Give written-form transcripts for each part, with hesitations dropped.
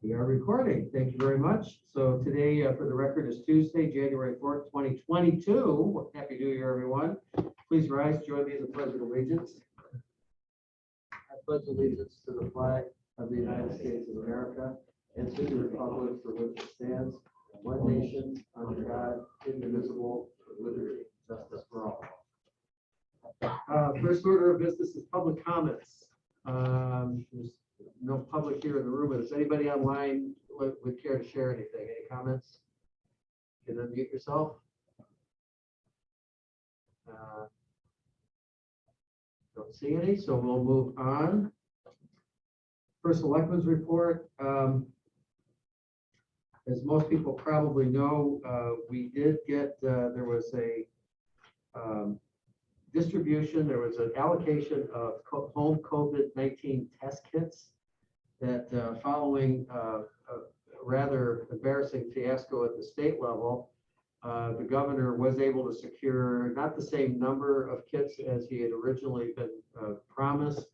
We are recording. Thank you very much. So today, for the record, is Tuesday, January 4th, 2022. Happy New Year, everyone. Please rise, join me in the Pledge of Allegiance. I pledge allegiance to the flag of the United States of America and to the republic for which it stands, one nation, under God, indivisible, with liberty and justice for all. First order of business is public comments. There's no public here in the room, but does anybody online would care to share anything? Any comments? You can unmute yourself. Don't see any, so we'll move on. First, Selectmen's report. As most people probably know, we did get, there was a distribution, there was an allocation of home COVID-19 test kits that following a rather embarrassing fiasco at the state level, the governor was able to secure not the same number of kits as he had originally been promised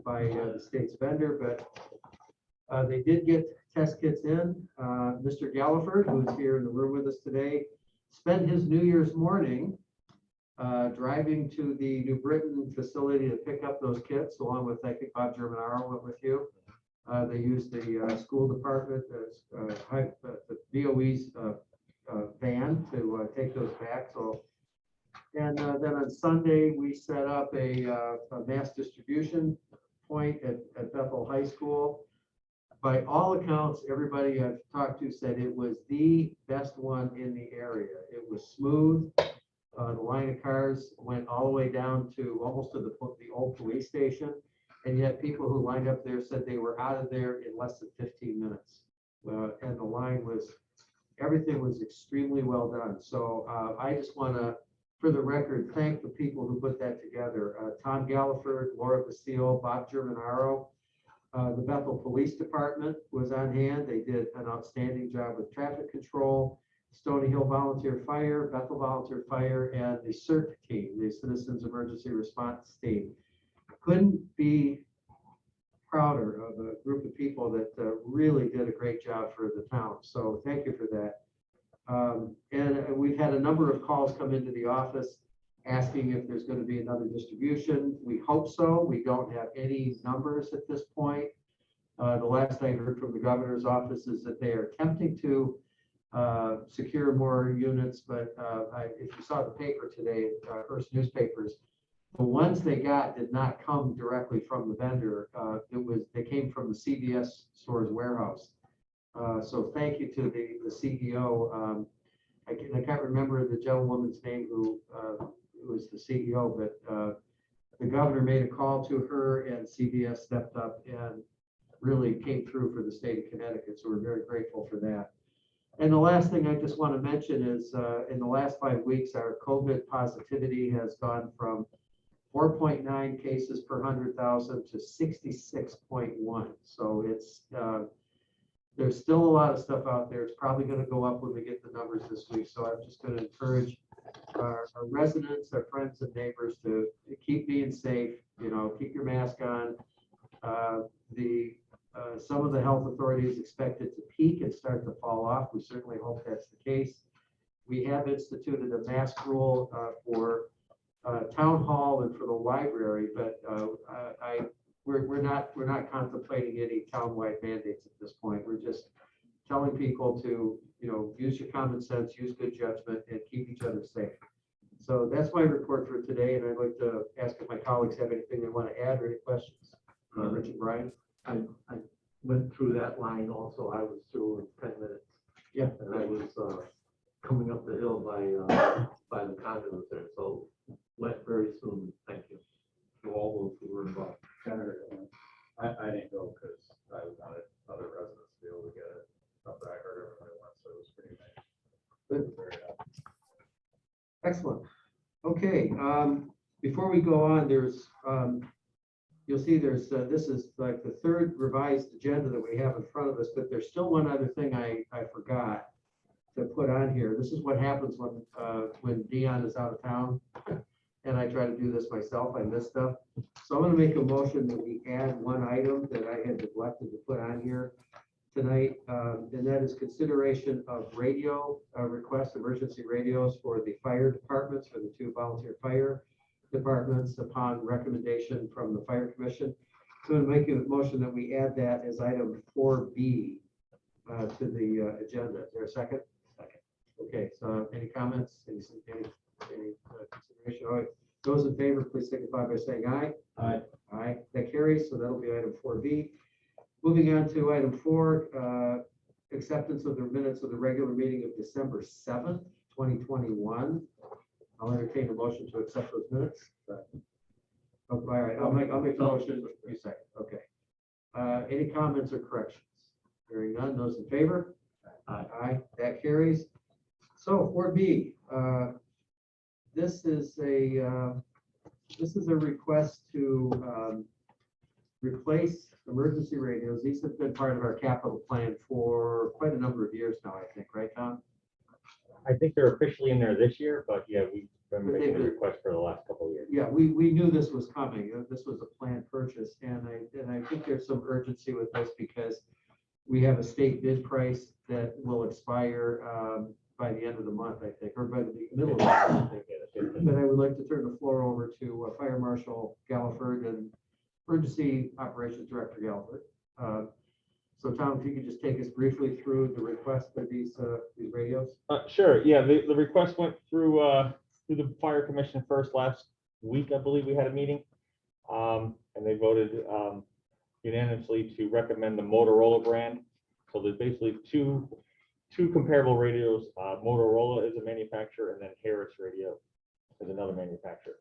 by the state's vendor, but they did get test kits in. Mr. Galliford, who is here in the room with us today, spent his New Year's morning driving to the New Britain facility to pick up those kits, along with, I think, Bob Germanaro went with you. They used the school department, the DOE's van to take those back. So, and then on Sunday, we set up a mass distribution point at Bethel High School. By all accounts, everybody I've talked to said it was the best one in the area. It was smooth. The line of cars went all the way down to almost to the old police station. And yet people who lined up there said they were out of there in less than 15 minutes. And the line was, everything was extremely well done. So I just want to, for the record, thank the people who put that together. Tom Galliford, Laura Basile, Bob Germanaro. The Bethel Police Department was on hand. They did an outstanding job with traffic control. Stony Hill Volunteer Fire, Bethel Volunteer Fire, and the CERT team, the Citizens Emergency Response Team. Couldn't be prouder of a group of people that really did a great job for the town. So thank you for that. And we've had a number of calls come into the office asking if there's going to be another distribution. We hope so. We don't have any numbers at this point. The last I heard from the governor's office is that they are attempting to secure more units, but if you saw the paper today, Hearst newspapers, the ones they got did not come directly from the vendor. They came from the CVS store's warehouse. So thank you to the CEO. I can't remember the gentlewoman's name who was the CEO, but the governor made a call to her, and CVS stepped up and really came through for the state of Connecticut. So we're very grateful for that. And the last thing I just want to mention is in the last 5 weeks, our COVID positivity has gone from 4.9 cases per 100,000 to 66.1. So it's there's still a lot of stuff out there. It's probably going to go up when we get the numbers this week. So I'm just going to encourage our residents, our friends and neighbors to keep being safe. You know, keep your mask on. Some of the health authorities expect it to peak and start to fall off. We certainly hope that's the case. We have instituted a mask rule for town hall and for the library, but we're not contemplating any townwide mandates at this point. We're just telling people to, you know, use your common sense, use good judgment, and keep each other safe. So that's my report for today, and I'd like to ask if my colleagues have anything they want to add or any questions. Richard, Brian? I went through that line also. I was through in 10 minutes. Yeah. And I was coming up the hill by the conduit there. So went very soon. Thank you to all those who were involved. I didn't go because I wanted other residents to be able to get it. But I heard everybody went, so it was pretty nice. Good. Very happy. Excellent. Okay. Before we go on, there's you'll see there's this is like the third revised agenda that we have in front of us, but there's still one other thing I forgot to put on here. This is what happens when Dion is out of town. and I try to do this myself, I miss stuff. So I'm gonna make a motion that we add one item that I had neglected to put on here tonight, and that is consideration of radio requests, emergency radios for the fire departments, for the 2 volunteer fire departments upon recommendation from the fire commission. So I'm making a motion that we add that as item 4B to the agenda. Is there a second? Second. Okay, so any comments, any consideration? All right, those in favor, please signify by saying aye. Aye. Aye, that carries, so that'll be item 4B. Moving on to item 4, acceptance of the minutes of the regular meeting of December 7th, 2021. I'll entertain a motion to accept those minutes. Oh, all right, I'll make the motion. You second, okay. Any comments or corrections? Hearing none, those in favor? Aye. Aye, that carries. So 4B, this is a request to replace emergency radios. These have been part of our capital plan for quite a number of years now, I think, right, Tom? I think they're officially in there this year, but yeah, we've been But making the they've- request for the last couple of years. Yeah, we knew this was coming. This was a planned purchase, and I think there's some urgency with this because we have a state bid price that will expire by the end of the month, I think, or by the middle of the month, I think. But I would like to turn the floor over to Fire Marshal Galliford and Emergency Operations Director Galliford. So Tom, if you could just take us briefly through the request for these radios. Sure, yeah, the request went through the fire commission first last week, I believe we had a meeting. And they voted unanimously to recommend the Motorola brand. So there's basically two comparable radios. Motorola is a manufacturer, and then Harris Radio is another manufacturer.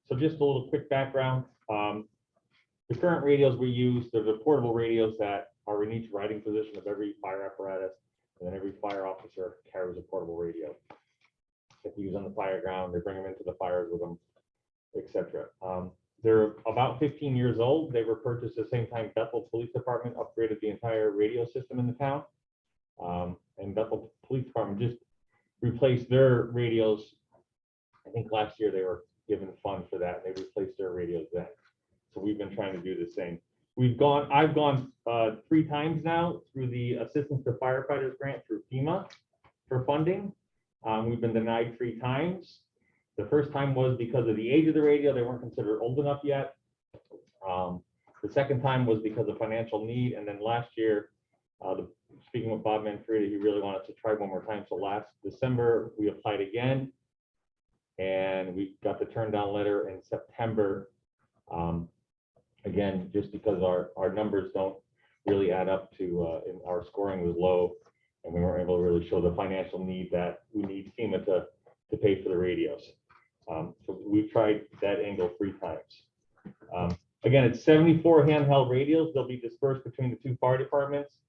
So just a little quick background. The current radios we use, they're the portable radios that are in each riding position of every fire apparatus, and then every fire officer carries a portable radio that they use on the fire ground. They bring them into the fires with them, etc. They're about 15 years old. They were purchased at the same time Bethel Police Department upgraded the entire radio system in the town. And Bethel Police Department just replaced their radios. I think last year they were given funds for that. They replaced their radios then. So we've been trying to do the same. I've gone 3 times now through the Assistance to Firefighters grant through FEMA for funding. We've been denied 3 times. The first time was because of the age of the radio. They weren't considered old enough yet. The second time was because of financial need. And then last year, speaking with Bob Manfredi, he really wanted to try one more time. So last December, we applied again. And we got the turn down letter in September. Again, just because our numbers don't really add up to, and our scoring was low, and we weren't able to really show the financial need that we need FEMA to pay for the radios. So we've tried that angle 3 times. Again, it's 74 handheld radios. They'll be dispersed between the 2 fire departments.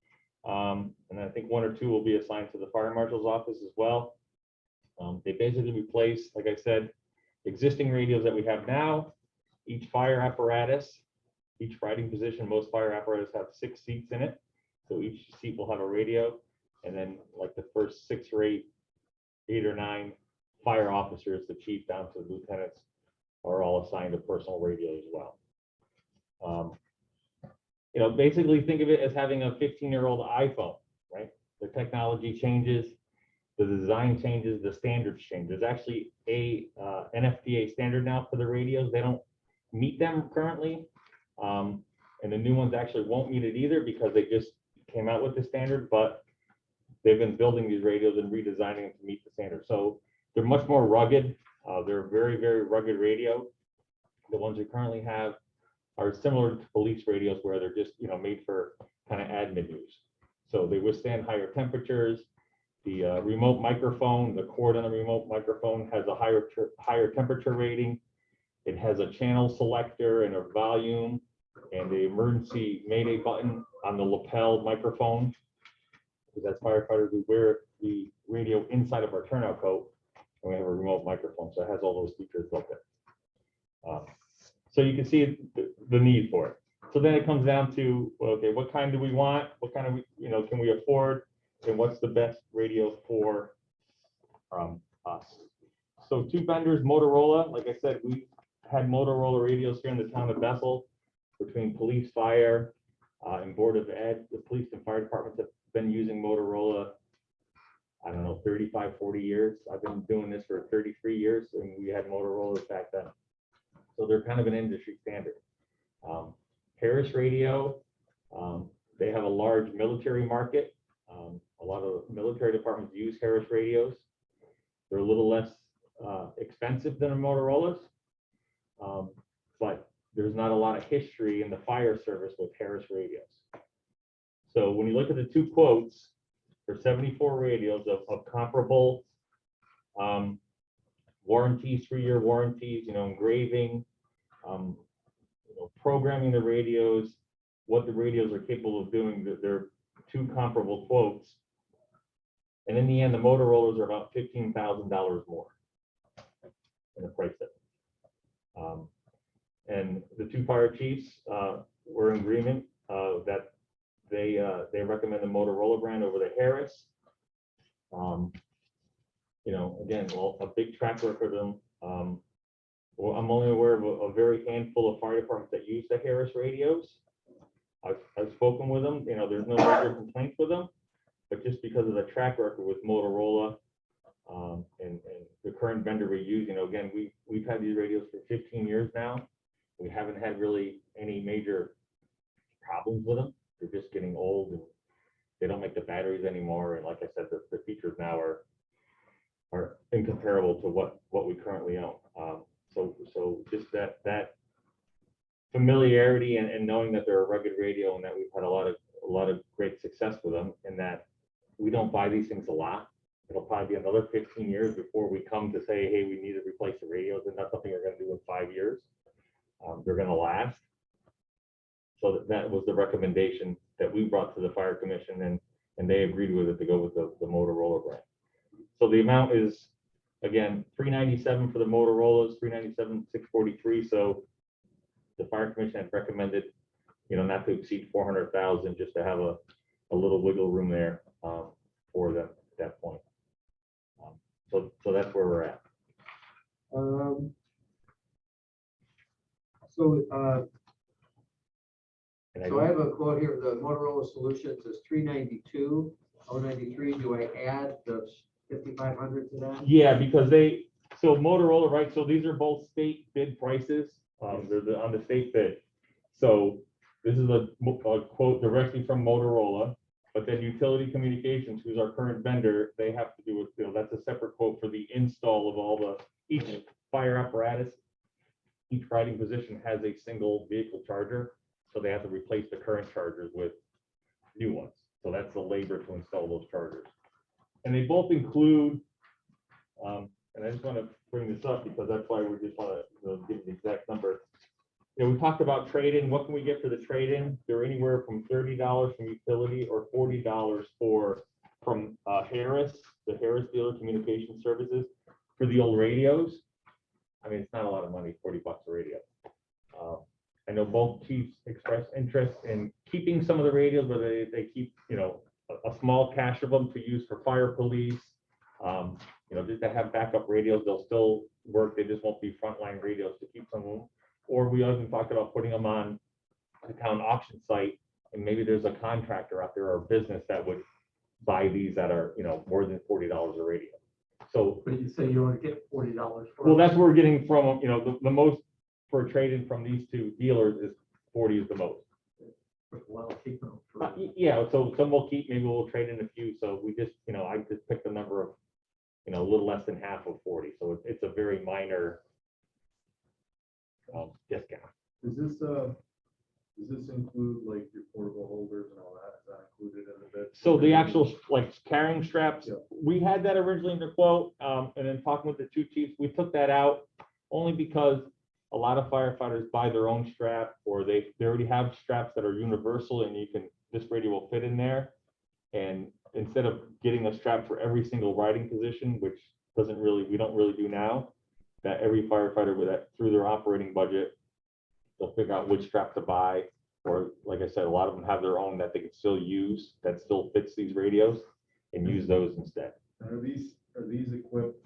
And I think 1 or 2 will be assigned to the fire marshal's office as well. They basically replace, like I said, existing radios that we have now. Each fire apparatus, each riding position, most fire apparatus have 6 seats in it. So each seat will have a radio. And then like the first 6 or 8 or 9 fire officers, the chief down to the lieutenants, are all assigned a personal radio as well. Basically think of it as having a 15-year-old iPhone, right? The technology changes, the design changes, the standards change. There's actually a NFPA standard now for the radios. They don't meet them currently. And the new ones actually won't meet it either because they just came out with the standard, but they've been building these radios and redesigning them to meet the standard. So they're much more rugged. They're a very, very rugged radio. The ones we currently have are similar to police radios where they're just, made for kind of admin use. So they withstand higher temperatures. The remote microphone, the cord on the remote microphone has a higher temperature rating. It has a channel selector and a volume and the emergency mayday button on the lapel microphone. Because as firefighters, we wear the radio inside of our turnout coat, and we have a remote microphone, so it has all those features built in. So you can see the need for it. So then it comes down to, well, okay, what kind do we want? What kind of, can we afford? And what's the best radio for us? So two vendors, Motorola, like I said, we had Motorola radios here in the town of Bethel between police, fire, and Board of Ed. The police and fire departments have been using Motorola, I don't know, 35, 40 years. I've been doing this for 33 years, and we had Motorola's back then. So they're kind of an industry standard. Harris Radio, they have a large military market. A lot of military departments use Harris radios. They're a little less expensive than a Motorola's, but there's not a lot of history in the fire service with Harris radios. So when you look at the two quotes for 74 radios of comparable warranties, 3-year warranties, engraving, programming the radios, what the radios are capable of doing, they're two comparable quotes. And in the end, the Motorola's are about $15,000 more in the price difference. And the two fire chiefs were in agreement that they recommend the Motorola brand over the Harris. Again, well, a big track record of them. Well, I'm only aware of a very handful of fire departments that use the Harris radios. I've spoken with them. There's no major complaints with them, but just because of the track record with Motorola and the current vendor we use, again, we've had these radios for 15 years now. We haven't had really any major problems with them. They're just getting old and they don't make the batteries anymore. And like I said, the features now are incomparable to what we currently own. So just that familiarity and knowing that they're a rugged radio and that we've had a lot of great success with them, and that we don't buy these things a lot. It'll probably be another 15 years before we come to say, hey, we need to replace the radios, and that's something we're going to do in 5 years. They're going to last. So that was the recommendation that we brought to the fire commission, and they agreed with it to go with the Motorola brand. So the amount is, again, $397 for the Motorola's, $397,643. So the fire commission had recommended, not to exceed 400,000, just to have a little wiggle room there for them at that point. So that's where we're at. So I have a quote here, the Motorola Solutions is $392,093. Do I add the 5,500 to that? Yeah, because so Motorola, right? So these are both state bid prices. They're on the state bid. So this is a quote directly from Motorola, but then Utility Communications, who's our current vendor, they have to do it. That's a separate quote for the install of each fire apparatus. Each riding position has a single vehicle charger, so they have to replace the current chargers with new ones. So that's the labor to install those chargers. And they both include, and I just want to bring this up because that's why we just want to give the exact number. We talked about trade-in. What can we get for the trade-in? They're anywhere from $30 from Utility or $40 from Harris, the Harris Dealer Communication Services for the old radios. I mean, it's not a lot of money, $40 a radio. I know both chiefs expressed interest in keeping some of the radios, but they keep, a small cache of them to use for fire police. Just to have backup radios, they'll still work. They just won't be frontline radios to keep some of them. Or we even talked about putting them on the town auction site, and maybe there's a contractor out there or a business that would buy these that are, more than $40 a radio. So, But you say you only get $40 for. well, that's where we're getting from, the most for a trade-in from these two dealers is 40 is the most. Well, keep them for. Yeah, so some we'll keep, maybe we'll trade in a few. So we just, I just picked a number of, a little less than half of 40. So it's a very minor discount. Does this include like your portable holders and all that? Is that included in the bid? So the actual carrying straps, Yeah. we had that originally in the quote, and then talking with the two chiefs, we took that out only because a lot of firefighters buy their own strap, or they already have straps that are universal, and this radio will fit in there. And instead of getting a strap for every single riding position, which we don't really do now, that every firefighter with that through their operating budget, they'll figure out which strap to buy, or like I said, a lot of them have their own that they can still use that still fits these radios and use those instead. And are these equipped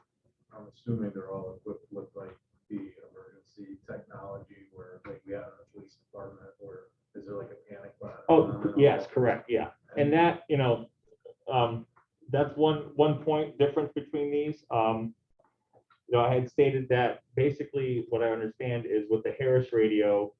I'm assuming they're all equipped with like the emergency technology where like we have in the police department, or is there like a panic button? Oh, yes, correct, yeah. And that, that's one point difference between these. I had stated that basically what I understand is with the Harris radio,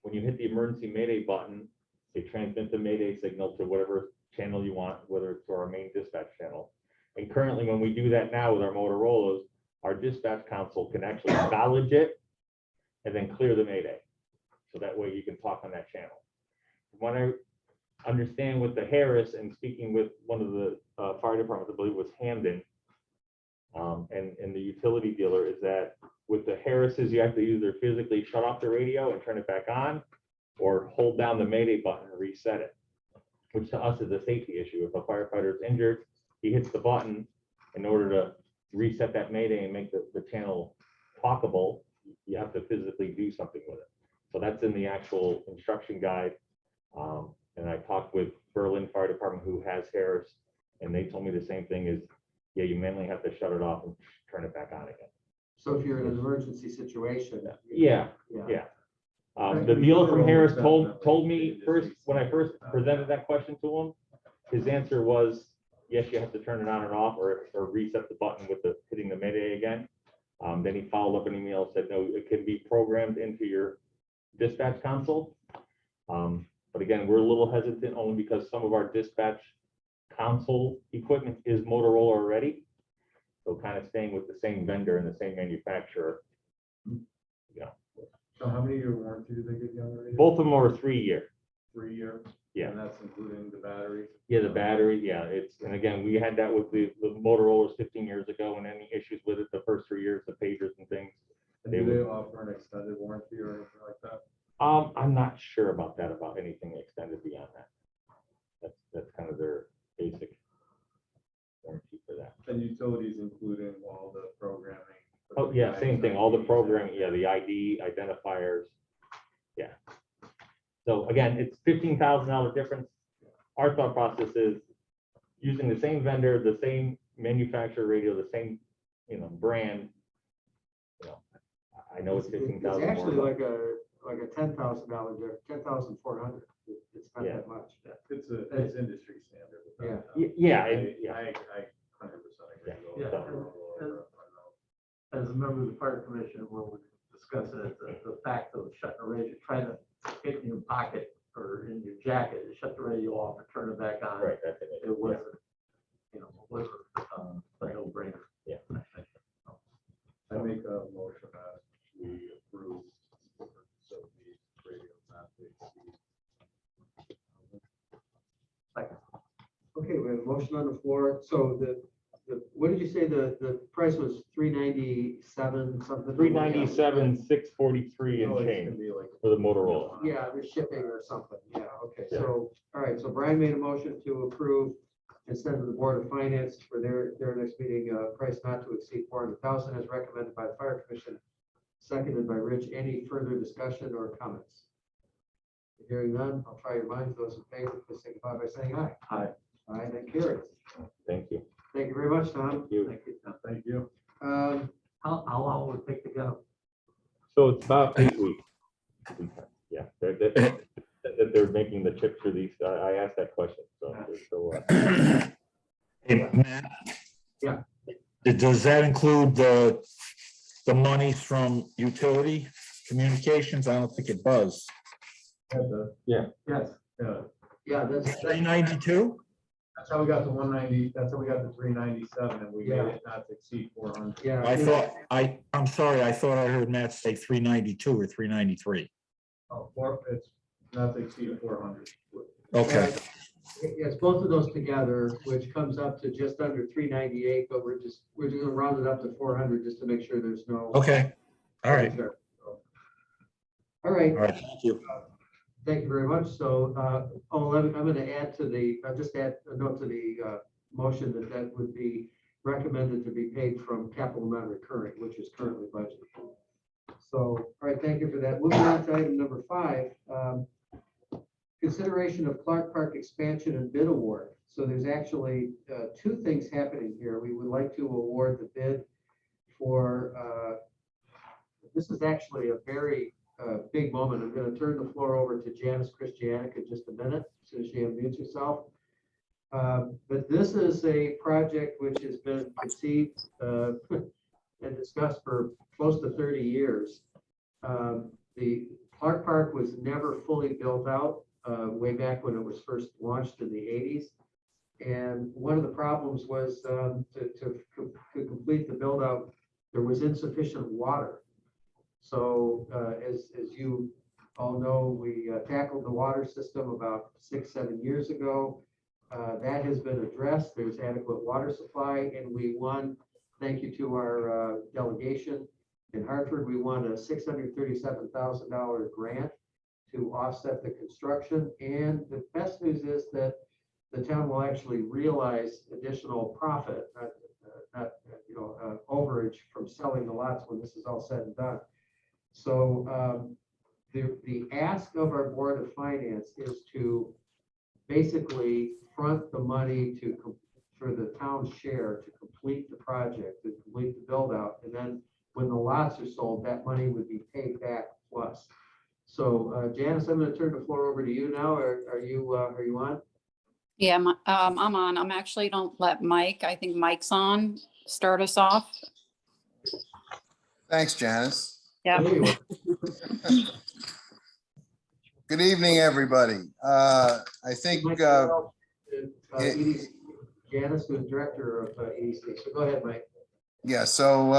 when you hit the emergency mayday button, they transmit the mayday signal to whatever channel you want, whether it's to our main dispatch channel. And currently, when we do that now with our Motorola's, our dispatch console can actually acknowledge it and then clear the mayday. So that way you can talk on that channel. When I understand with the Harris and speaking with one of the fire departments, I believe it was Hamden, and the utility dealer, is that with the Harris's, you have to either physically shut off the radio and turn it back on, or hold down the mayday button and reset it, which to us is a safety issue. If a firefighter is injured, he hits the button in order to reset that mayday and make the channel talkable, you have to physically do something with it. So that's in the actual instruction guide. And I talked with Berlin Fire Department, who has Harris, and they told me the same thing is, yeah, you mainly have to shut it off and turn it back on again. So if you're in an emergency situation. Yeah. The dealer from Harris told me first, when I first presented that question to him, his answer was, yes, you have to turn it on and off, or reset the button with the hitting the mayday again. Then he followed up an email and said, no, it can be programmed into your dispatch console. But again, we're a little hesitant only because some of our dispatch console equipment is Motorola already. So kind of staying with the same vendor and the same manufacturer. So how many year warranty do they give you on the radio? Both of them are 3 year. 3 years? Yeah. And that's including the batteries? Yeah, the battery, yeah, and again, we had that with the Motorola's 15 years ago, and any issues with it, the first 3 years, the pagers and things. And do they offer an extended warranty or anything like that? I'm not sure about that, about anything extended beyond that. That's kind of their basic warranty for that. And utilities including all the programming? Oh, yeah, same thing, all the programming, yeah, the ID, identifiers, yeah. So again, it's $15,000 difference. Our thought process is using the same vendor, the same manufacturer radio, the same, brand. I know it's $15,000. It's actually more. like a $10,000, $10,400. It's not Yeah. that much. It's industry standard. Yeah, I 100% agree. Yeah. As a member of the fire commission, when we discuss it, the fact of shutting the radio, trying to get in your pocket or in your jacket, shut the radio off and turn it back on. Right, that's it. It wasn't, a no-brainer. Yeah. I make a motion that we approve so the radio not to exceed. Okay, we have a motion on the floor. So what did you say the price was? $397 something? $397, $643 and Oh, it's change gonna be like- for the Motorola. Yeah, the shipping or something. Yeah, okay. Yeah. So, all right, so Brian made a motion to approve and send to the Board of Finance for their next meeting, price not to exceed $400,000 as recommended by the Fire Commission, seconded by Rich. Any further discussion or comments? Hearing none, I'll try your minds. Those in favor, please signify by saying aye. Aye. Aye, that carries. Thank you. Thank you very much, Tom. Thank you. Thank you. Thank you. How long will it take to go? So it's about 8 weeks. Yeah, they're making the chips for these. I asked that question, so they're still. Hey, Matt? Yeah. Does that include the monies from utility communications? I don't think it does. Yeah. Yes. Yeah, that's 392? That's how we got the 190, that's how we got the 397, and we made Yeah. it not to exceed 400. yeah. I'm sorry, I thought I heard Matt say 392 or 393. Oh, it's not to exceed 400. Okay, Yes, both of those together, which comes up to just under 398, but we're just gonna round it up to 400 just to make sure there's no. okay, all right, All right, all right, thank you. thank you very much. So, I'm gonna add to I'll just add a note to the motion that would be recommended to be paid from capital non-recurring, which is currently budgeted. So, all right, thank you for that. Moving on to item number 5. Consideration of Clark Park expansion and bid award. So there's actually 2 things happening here. We would like to award the bid this is actually a very big moment. I'm going to turn the floor over to Janice Christianic in just a minute, as soon as she unmutes herself. But this is a project which has been conceived and discussed for close to 30 years. The Clark Park was never fully built out way back when it was first launched in the 80s. And one of the problems was to complete the build out, there was insufficient water. So as you all know, we tackled the water system about 6-7 years ago. That has been addressed. There's adequate water supply, and we won, thank you to our delegation in Hartford, we won a $637,000 grant to offset the construction. And the best news is that the town will actually realize additional profit, not overage from selling the lots when this is all said and done. So the ask of our Board of Finance is to basically front the money for the town's share to complete the project, to complete the build out, and then when the lots are sold, that money would be paid back plus. So Janice, I'm going to turn the floor over to you now. Are you on? Yeah, I'm on. I'm actually, don't let Mike, I think Mike's on, start us off. Thanks, Janice. Yeah. There you are. Good evening, everybody. I think Mike, EDC, Janice, who's director of EDC. So go ahead, Mike. yeah. So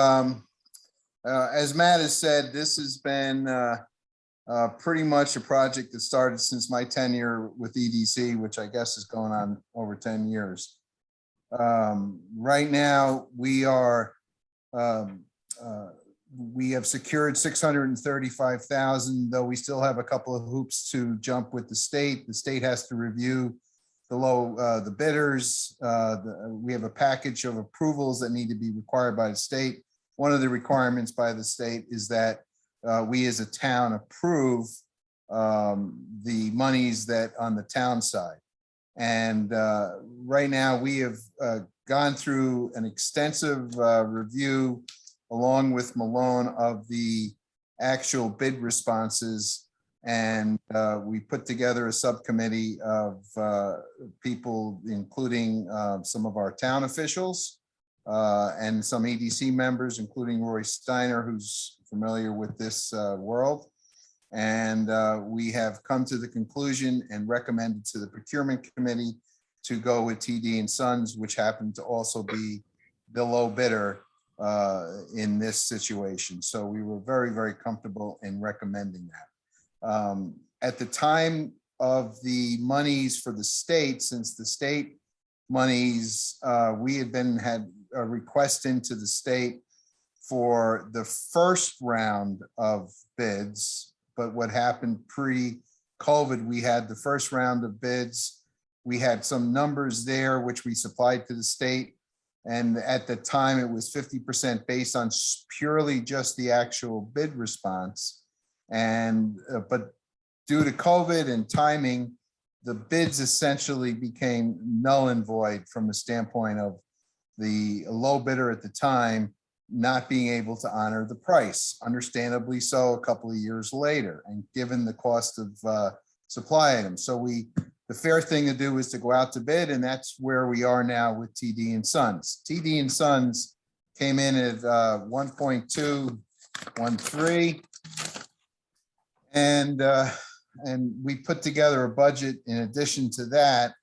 as Matt has said, this has been pretty much a project that started since my tenure with EDC, which I guess is going on over 10 years. Right now, we have secured 635,000, though we still have a couple of hoops to jump with the state. The state has to review the bidders. We have a package of approvals that need to be required by the state. One of the requirements by the state is that we as a town approve the monies that on the town side. And right now we have gone through an extensive review along with Malone of the actual bid responses. And we put together a subcommittee of people, including some of our town officials and some EDC members, including Roy Steiner, who's familiar with this world. And we have come to the conclusion and recommended to the procurement committee to go with TD and Sons, which happened to also be the low bidder in this situation. So we were very, very comfortable in recommending that. At the time of the monies for the state, since the state monies, we had a request into the state for the first round of bids. But what happened pre-COVID, we had the first round of bids. We had some numbers there, which we supplied to the state. And at the time, it was 50% based on purely just the actual bid response. And but due to COVID and timing, the bids essentially became null and void from the standpoint of the low bidder at the time not being able to honor the price, understandably so, a couple of years later, and given the cost of supply items. So the fair thing to do is to go out to bid, and that's where we are now with TD and Sons. TD and Sons came in at 1.213, and we put together a budget in addition to that,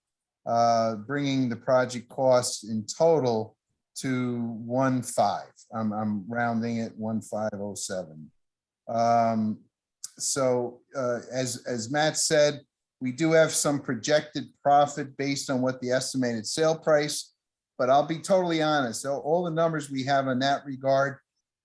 bringing the project costs in total to 1.5. I'm rounding it 1.507. So as Matt said, we do have some projected profit based on what the estimated sale price, but I'll be totally honest. All the numbers we have in that regard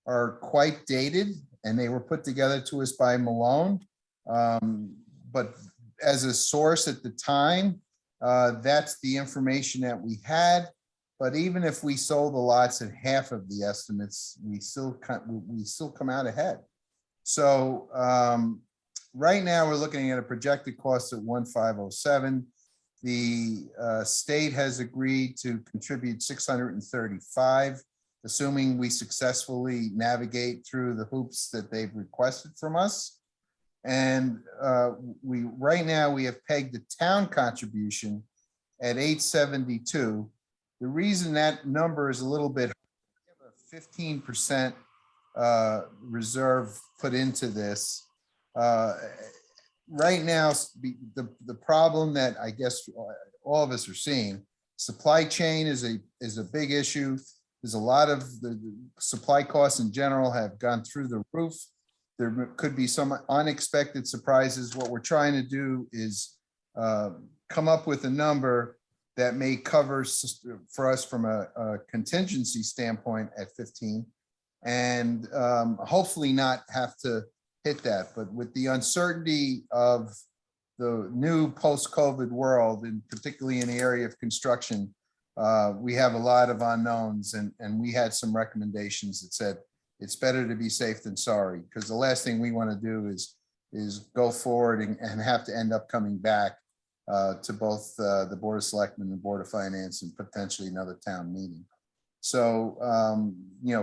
are quite dated, and they were put together to us by Malone. But as a source at the time, that's the information that we had. But even if we sold the lots at half of the estimates, we still come out ahead. So right now we're looking at a projected cost of 1.507. The state has agreed to contribute 635. assuming we successfully navigate through the hoops that they've requested from us. And right now we have pegged the town contribution at 872. The reason that number is a little bit, 15% reserve put into this. Right now, the problem that I guess all of us are seeing, supply chain is a big issue. There's a lot of the supply costs in general have gone through the roof. There could be some unexpected surprises. What we're trying to do is come up with a number that may cover for us from a contingency standpoint at 15, and hopefully not have to hit that. But with the uncertainty of the new post-COVID world, and particularly in the area of construction, we have a lot of unknowns, and we had some recommendations that said it's better to be safe than sorry, because the last thing we want to do is go forward and have to end up coming back to both the Board of Selectmen and the Board of Finance and potentially another town meeting. So,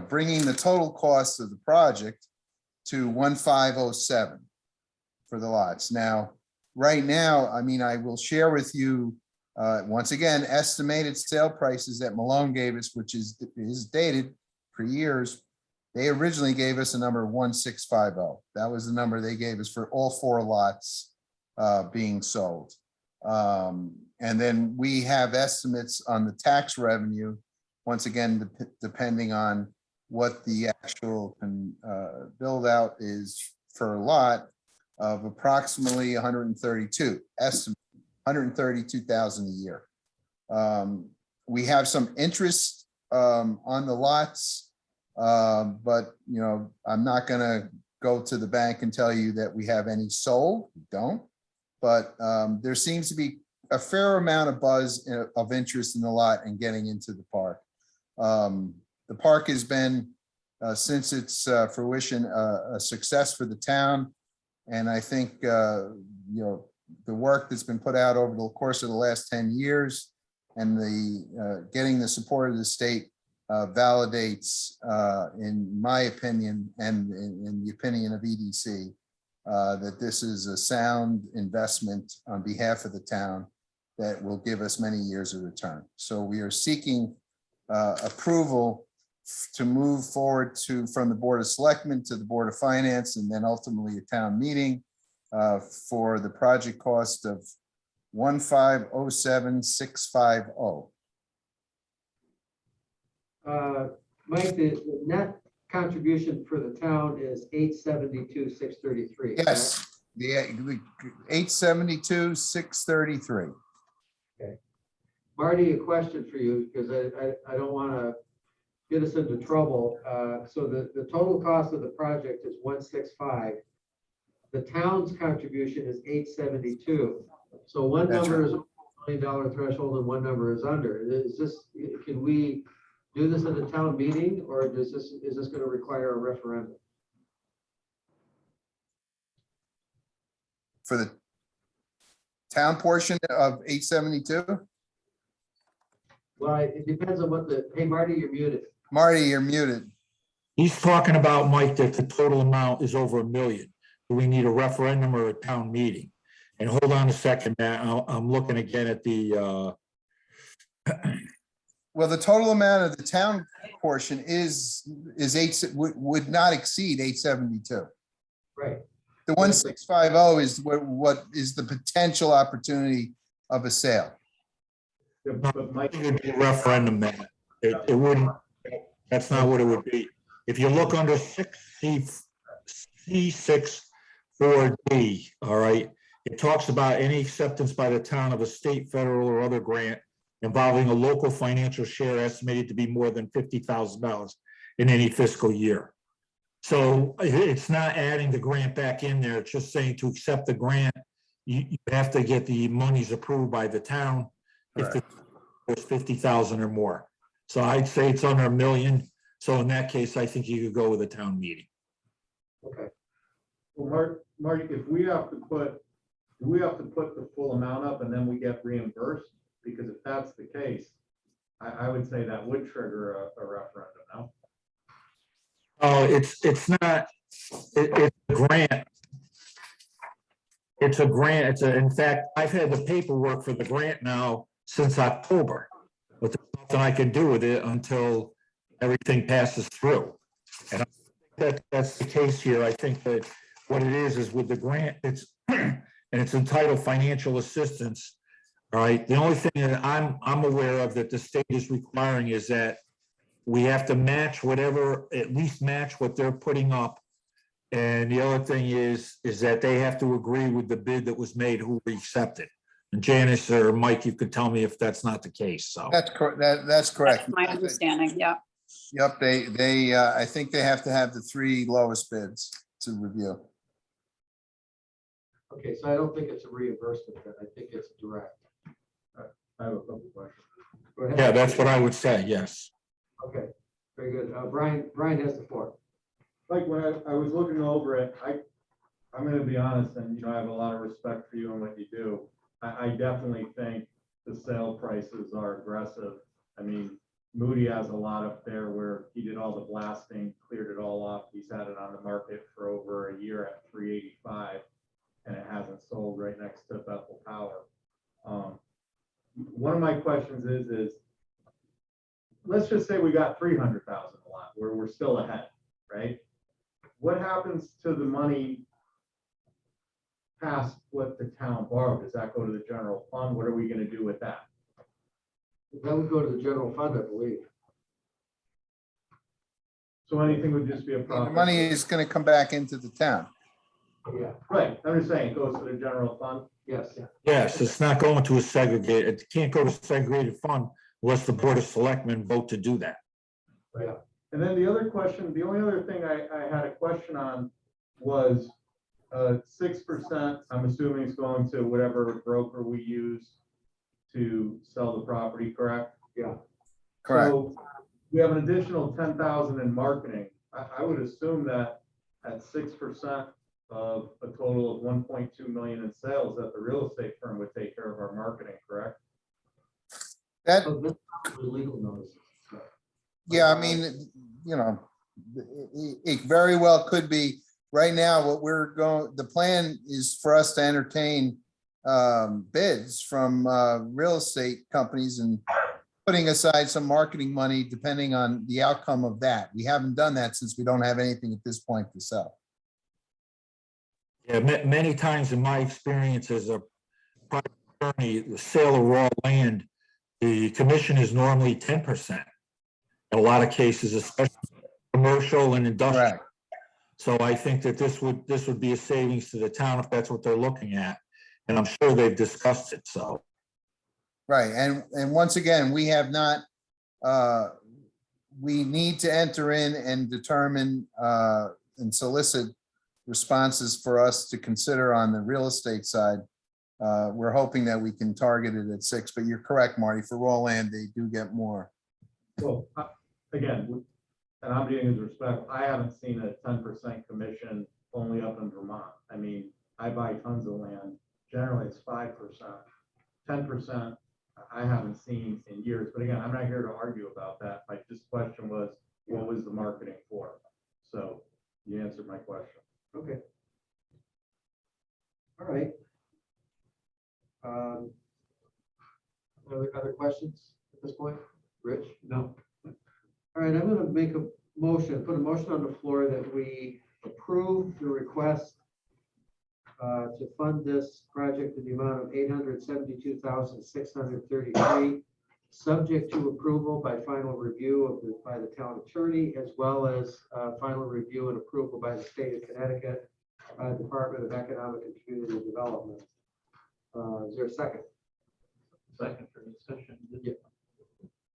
bringing the total cost of the project to 1507 for the lots. Now, right now, I mean, I will share with you, once again, estimated sale prices that Malone gave us, which is dated for years. They originally gave us a number of 1650. That was the number they gave us for all 4 lots being sold. And then we have estimates on the tax revenue, once again, depending on what the actual build out is for a lot, of approximately 132, estimate 132,000 a year. We have some interest on the lots, but I'm not gonna go to the bank and tell you that we have any sold. We don't. But there seems to be a fair amount of buzz of interest in the lot and getting into the park. The park has been, since its fruition, a success for the town. And I think, the work that's been put out over the course of the last 10 years and the getting the support of the state validates, in my opinion, and in the opinion of EDC, that this is a sound investment on behalf of the town that will give us many years of return. So we are seeking approval to move forward from the Board of Selectmen to the Board of Finance, and then ultimately a town meeting for the project cost of 1507650. Mike, the net contribution for the town is 872,633. Yes, the 872,633. Marty, a question for you, because I don't want to get us into trouble. So the total cost of the project is 165. The town's contribution is 872. So one That's number right. is over $1 million threshold and one number is under. Is this, can we do this at a town meeting, or is this going to require a referendum? For the town portion of 872? Well, it depends on what hey, Marty, you're muted. Marty, you're muted. He's talking about, Mike, that the total amount is over $1 million. Do we need a referendum or a town meeting? And hold on a second, Matt, I'm looking again at the, Well, the total amount of the town portion would not exceed 872. Right. The 1650 is what is the potential opportunity of a sale. But Mike, it would be a referendum, Matt. It wouldn't, that's not what it would be. If you look under C6-4D, all right, it talks about any acceptance by the town of a state, federal, or other grant involving a local financial share estimated to be more than $50,000 in any fiscal year. So it's not adding the grant back in there. It's just saying to accept the grant, you have to get the monies approved by the town if it's 50,000 or more. So I'd say it's under $1 million. So in that case, I think you could go with a town meeting. Okay. well, Marty, if we have to put, do we have to put the full amount up and then we get reimbursed? Because if that's the case, I would say that would trigger a referendum, no? Oh, it's not, it's a grant. It's a grant. In fact, I've had the paperwork for the grant now since October. But there's nothing I can do with it until everything passes through. And I think that's the case here. I think that what it is with the grant, it's, and it's entitled financial assistance. All right, the only thing that I'm aware of that the state is requiring is that we have to match whatever, at least match what they're putting up. And the other thing is that they have to agree with the bid that was made, who we accepted. And Janice or Mike, you could tell me if that's not the case, so. That's correct. That's correct. That's my understanding, yeah. Yep, I think they have to have the 3 lowest bids to review. Okay, so I don't think it's a reimbursement then. I think it's direct. I have a couple questions. Go ahead. Yeah, that's what I would say, yes. Okay, very good. Brian has the floor. Like when I was looking over it, I'm gonna be honest, and I have a lot of respect for you and what you do. I definitely think the sale prices are aggressive. I mean, Moody has a lot up there where he did all the blasting, cleared it all off. He's had it on the market for over a year at 385, and it hasn't sold right next to Bethel Power. One of my questions is let's just say we got 300,000 a lot, where we're still ahead, right? What happens to the money past what the town borrowed? Does that go to the general fund? What are we gonna do with that? That would go to the general fund, I believe. So anything would just be a The profit? money is going to come back into the town. Yeah, Right, I'm just saying, it goes to the general fund. yes. Yes, it's not going to a segregated, it can't go to segregated fund unless the Board of Selectmen vote to do that. Yeah. And then the other question, the only other thing I had a question on was 6%, I'm assuming it's going to whatever broker we use to sell the property, correct? Yeah. Correct. So we have an additional 10,000 in marketing. I would assume that at 6% of a total of 1.2 million in sales, that the real estate firm would take care of our marketing, correct? That, So this is legal notices. yeah, I mean, it very well could be. Right now, the plan is for us to entertain bids from real estate companies and putting aside some marketing money depending on the outcome of that. We haven't done that since we don't have anything at this point to sell. Yeah, many times in my experience as a private attorney, the sale of raw land, the commission is normally 10%. In a lot of cases, especially commercial and industrial. Correct. So I think that this would be a savings to the town if that's what they're looking at. And I'm sure they've discussed it, so. Right, and once again, we have not, we need to enter in and determine and solicit responses for us to consider on the real estate side. We're hoping that we can target it at 6, but you're correct, Marty, for raw land, they do get more. Well, again, and I'm being as respectful, I haven't seen a 10% commission only up in Vermont. I mean, I buy tons of land. Generally, it's 5%. 10%, I haven't seen in years. But again, I'm not here to argue about that. My just question was, what was the marketing for? So you answered my question. Okay. All right. Other questions at this point? Rich? No. All right, I'm going to make a motion, put a motion on the floor that we approve the request to fund this project in the amount of $872,633, subject to approval by final review by the town attorney, as well as final review and approval by the state of Connecticut Department of Economic and Community Development. Is there a second? Second for discussion. Yeah.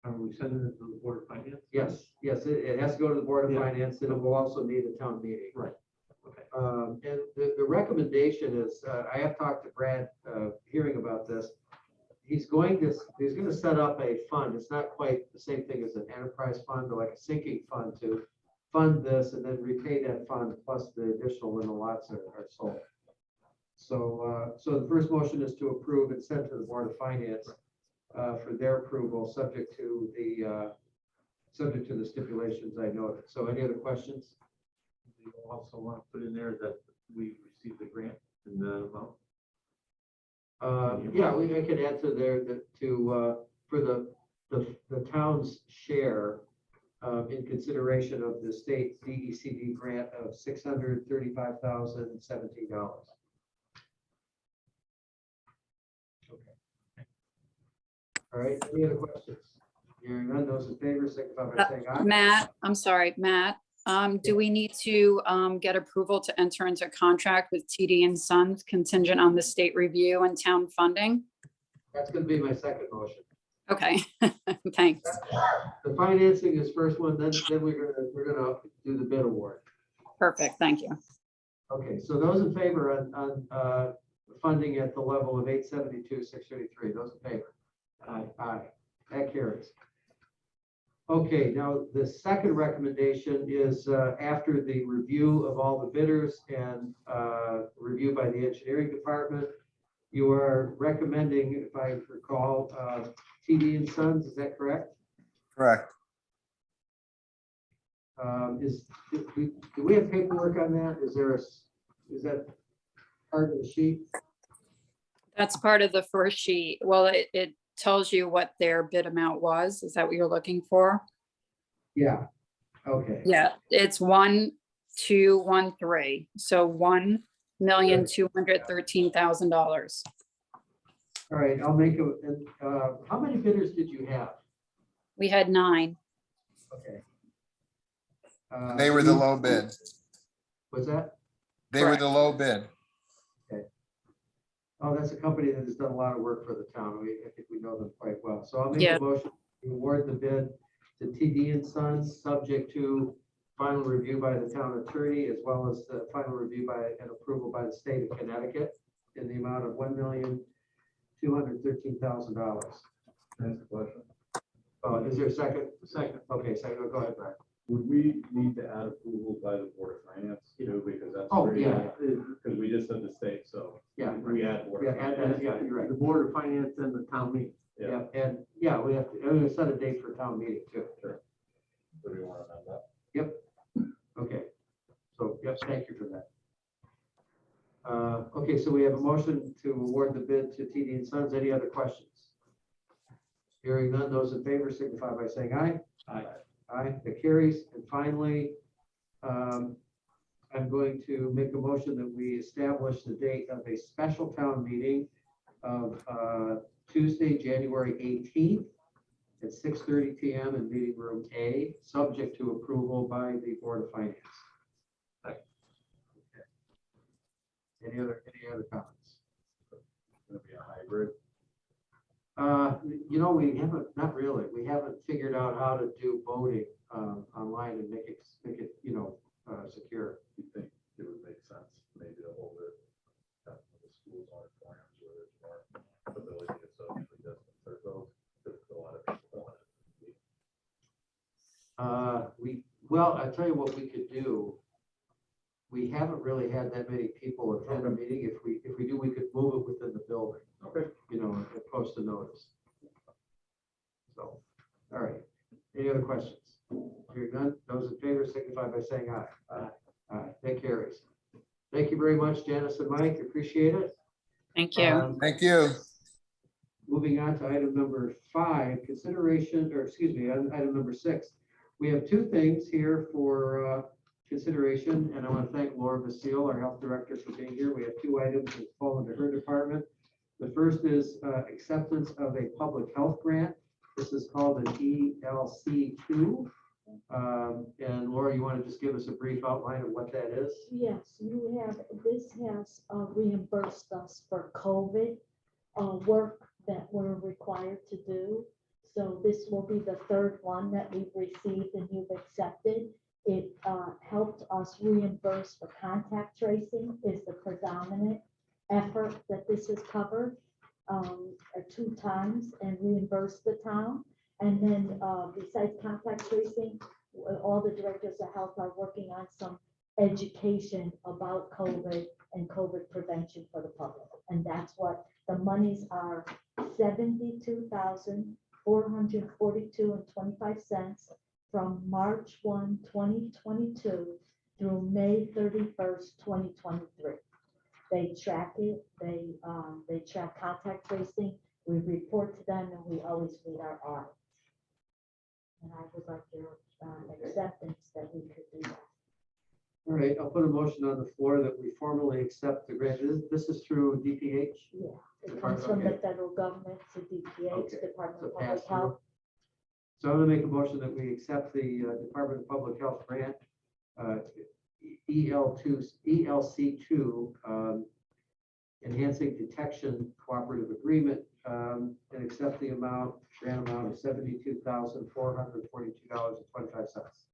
Are we sending it to the Board of Finance? Yes, it has to go to the Board of Yeah. Finance, and it will also need a town meeting. Right. Okay. And the recommendation is, I have talked to Brad, hearing about this. He's going to set up a fund. It's not quite the same thing as an enterprise fund, or like a sinking fund to fund this and then repay that fund plus the additional when the lots are sold. So, so the first motion is to approve and send to the Board of Finance for their approval, subject to the subject to the stipulations I noted. So any other questions? Do you also want to put in there that we received the grant in the amount? Yeah, I could add to there that for the town's share in consideration of the state DECD grant of $635,017. Okay. All right, any other questions? Hearing none, those in favor, signify by saying aye. Matt, I'm sorry, Matt, do we need to get approval to enter into a contract with TD and Sons contingent on the state review and town funding? That's gonna be my second motion. Okay, thanks. The financing is first one, then we're gonna do the bid award. Perfect, thank you. Okay, so those in favor on funding at the level of 872,633, those in favor? Aye. Aye, that carries. Okay, now the second recommendation is after the review of all the bidders and review by the engineering department, you are recommending, if I recall, TD and Sons, is that correct? Correct. Do we have paperwork on that? Is that part of the sheet? That's part of the first sheet. Well, it tells you what their bid amount was. Is that what you're looking for? Yeah, okay. Yeah, it's 1,213. So $1,213,000. All right, I'll make how many bidders did you have? We had 9. Okay. They were the low bid. Was that? They were Correct. the low bid. Oh, that's a company that has done a lot of work for the town. I think we know them quite well. So I'll make Yeah. a motion to award the bid to TD and Sons, subject to final review by the town attorney, as well as the final review by and approval by the state of Connecticut in the amount of $1,213,000. Next question. Is there a second? Second. Okay, second. Go ahead, Brian. Would we need to add approval by the Board of Finance too, because that's. Oh, pretty- yeah. Because we just said the state, so Yeah. we add Board Yeah, of add Finance. that, yeah, you're right. The Board of Finance and the town meeting. Yeah, and yeah, we have to set a date for town meeting too. Sure. So we want to amend that? Okay, so, yep, thank you for that. Okay, so we have a motion to award the bid to TD and Sons. Any other questions? Hearing none, those in favor signify by saying aye. Aye. Aye, that carries. And finally, I'm going to make a motion that we establish the date of a special town meeting of Tuesday, January 18th at 6:30 PM in meeting room A, subject to approval by the Board of Finance. Aye. Okay. Any other comments? Gonna be a hybrid. We haven't, not really. We haven't figured out how to do voting online and make it, secure. You think it would make sense maybe to hold it at the schools auditoriums where there's more ability to socially distance ourselves, because a lot of people want it. Well, I tell you what we could do. We haven't really had that many people attend a meeting. If we do, we could move it within the building, Okay. and post a notice. So, all right. Any other questions? Hearing none, those in favor signify by saying aye. Aye. Aye, that carries. Thank you very much, Janice and Mike. Appreciate it. Thank you. Thank you. Moving on to item number 5, item number 6. We have 2 things here for consideration, and I want to thank Laura Basile, our health director, for being here. We have 2 items that fall under her department. The first is acceptance of a public health grant. This is called an ELC2. And Laura, you want to just give us a brief outline of what that is? Yes, this has reimbursed us for COVID work that we're required to do. So this will be the 3rd one that we've received and you've accepted. It helped us reimburse for contact tracing is the predominant effort that this has covered 2 times and reimbursed the town. And then besides contact tracing, all the directors of health are working on some education about COVID and COVID prevention for the public. And that's what the monies are, $72,442.25. from March 1, 2022 through May 31st, 2023. They track it, they track contact tracing, we report to them, and we always meet our audit. And I would like your acceptance that we could do that. All right, I'll put a motion on the floor that we formally accept the grant. This is through DPH? Yeah, it comes from the Okay. federal government to DPH, Okay. Department So of Public pass through. Health. So I'm gonna make a motion that we accept the Department of Public Health grant, ELC2, Enhancing Detection Cooperative Agreement, and accept the grant amount of $72,442.25.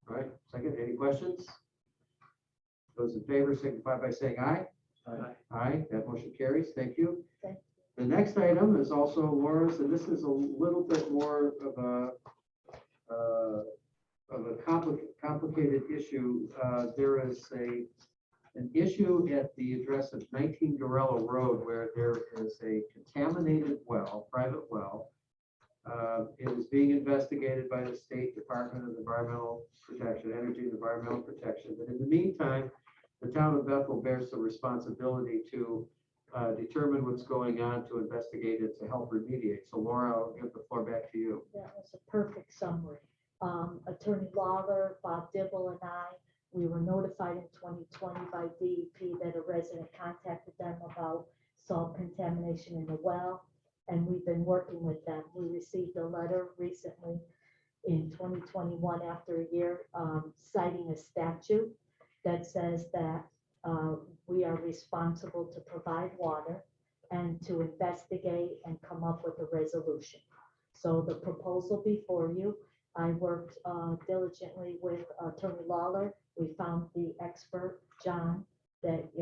All right, second, any questions? Those in favor signify by saying aye. Aye. Aye, that motion carries. Thank you. Thank The next item is also Laura's, and this is a little bit more of a complicated issue. There is an issue at the address of 19 Gorella Road where there is a contaminated well, private well. It is being investigated by the State Department of Environmental Protection, Energy and Environmental Protection. But in the meantime, the town of Bethel bears the responsibility to determine what's going on, to investigate it, to help remediate. So Laura, I'll give the floor back to you. That was a perfect summary. Attorney Lawler, Bob Dibble, and we were notified in 2020 by DEP that a resident contacted them about salt contamination in the well, and we've been working with them. We received a letter recently in 2021 after a year citing a statute that says that we are responsible to provide water and to investigate and come up with a resolution. So the proposal before you, I worked diligently with Attorney Lawler. We found the expert, John, that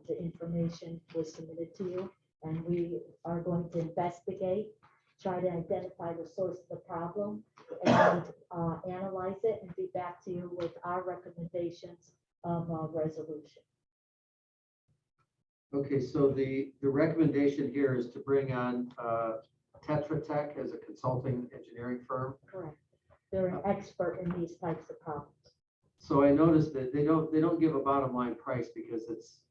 the information was submitted to you, and we are going to investigate, try to identify the source of the problem, and analyze it and be back to you with our recommendations of a resolution. Okay, so the recommendation here is to bring on Tetra Tech as a consulting engineering firm. Correct. They're an expert in these types of problems. So I noticed that they don't give a bottom line price because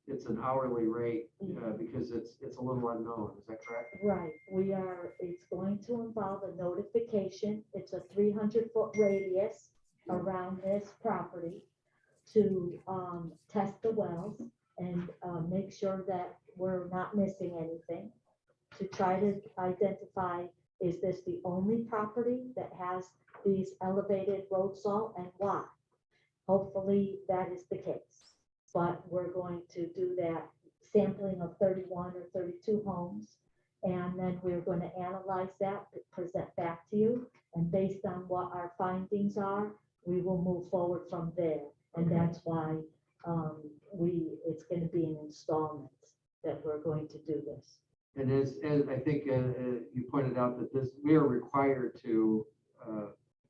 it's an hourly rate, because it's a little unknown. Is that correct? Right, it's going to involve a notification. It's a 300-foot radius around this property to test the wells and make sure that we're not missing anything, to try to identify, is this the only property that has these elevated road salt, and why? Hopefully that is the case, but we're going to do that sampling of 31 or 32 homes, and then we're going to analyze that, present back to you, and based on what our findings are, we will move forward from there. And that's why it's going to be in installments that we're going to do this. And as I think you pointed out that we are required to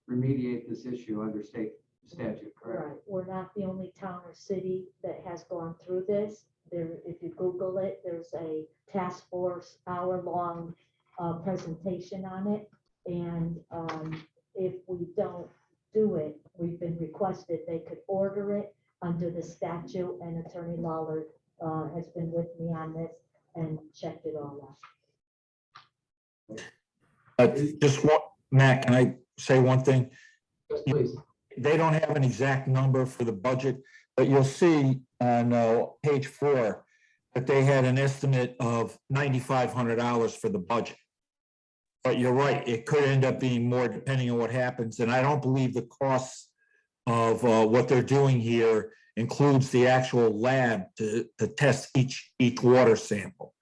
remediate this issue under state statute, correct? Right, we're not the only town or city that has gone through this. If you Google it, there's a task force hour-long presentation on it. And if we don't do it, we've been requested, they could order it under the statute, and Attorney Lawler has been with me on this and checked it all out. Just one, Matt, can I say one thing? Yes, please. They don't have an exact number for the budget, but you'll see on page 4 that they had an estimate of $9,500 for the budget. But you're right, it could end up being more depending on what happens. And I don't believe the costs of what they're doing here includes the actual lab to test each water sample.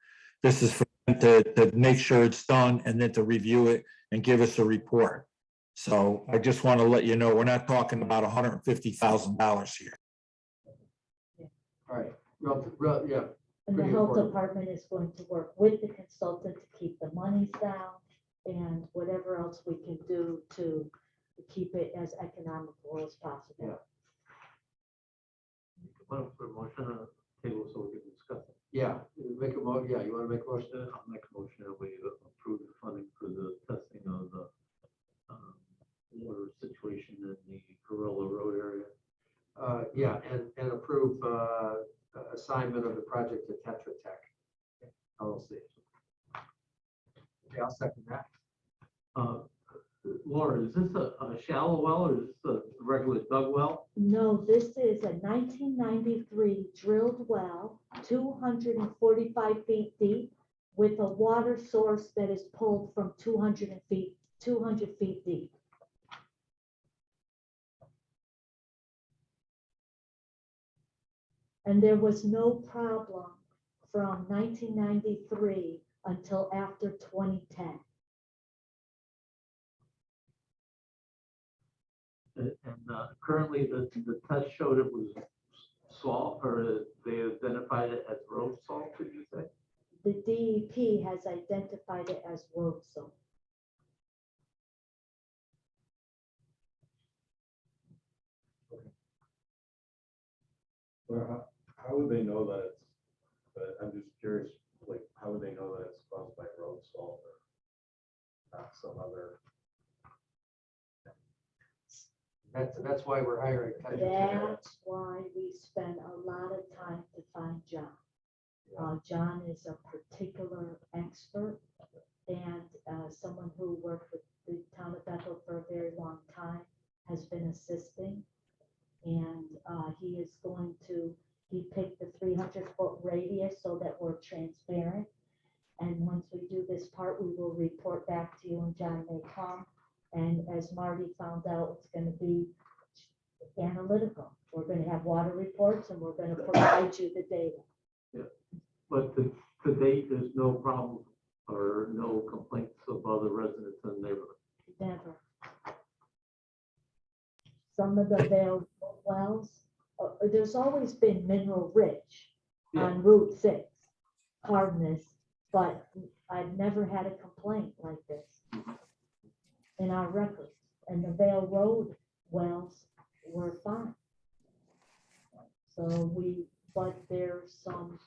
This is for them to make sure it's done and then to review it and give us a report. So I just want to let you know, we're not talking about $150,000 here. All right. Yeah. And the Pretty health important. department is going to work with the consultant to keep the monies down and whatever else we can do to keep it as economical as possible. Want to put a motion on the table so we can discuss it? Yeah, make a motion. Yeah, you want to make a motion? I'll make a motion that we approve the funding for the testing of the Yeah, and approve assignment of the project to Tetra Tech LLC. Okay, I'll second that. Laura, is this a shallow well or is this a regular dug well? No, this is a 1993 drilled well, 245 feet deep, with a water source that is pulled from 200 feet deep. And there was no problem from 1993 until after 2010. And currently the test showed it was salt, or they identified it as road salt, did you say? The DEP has identified it as road salt. Well, how would they know that it's, but I'm just curious, like, how would they know that it's caused by road salt or not some other? That's why we're hiring Tetra Tech. That's why we spend a lot of time to find John. John is a particular expert and someone who worked with the town of Bethel for a very long time, has been assisting. And he picked the 300-foot radius so that we're transparent. And once we do this part, we will report back to you and John may come. And as Marty found out, it's going to be analytical. We're going to have water reports and we're going to provide you the data. But to date, there's no problem or no complaints of other residents in the neighborhood. Never. Some of the Vale wells, there's always been mineral rich on Route 6, hardness, but I've never had a complaint like this in our records. And the Vale Road wells were fine. So but there's some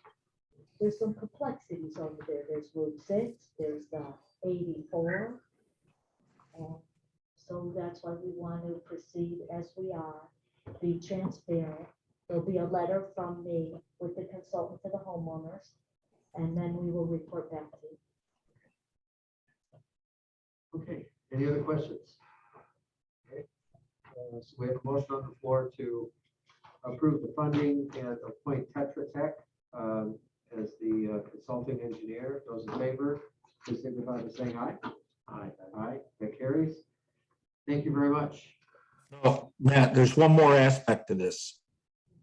complexities over there. There's Route 6, there's 84. So that's why we want to proceed as we are, be transparent. There'll be a letter from me with the consultant to the homeowners, and then we will report back to you. Okay, any other questions? Okay, so we have a motion on the floor to approve the funding and appoint Tetra Tech as the consulting engineer. Those in favor, please signify by saying aye. Aye. Aye, that carries. Thank you very much. No, Matt, there's one more aspect to this.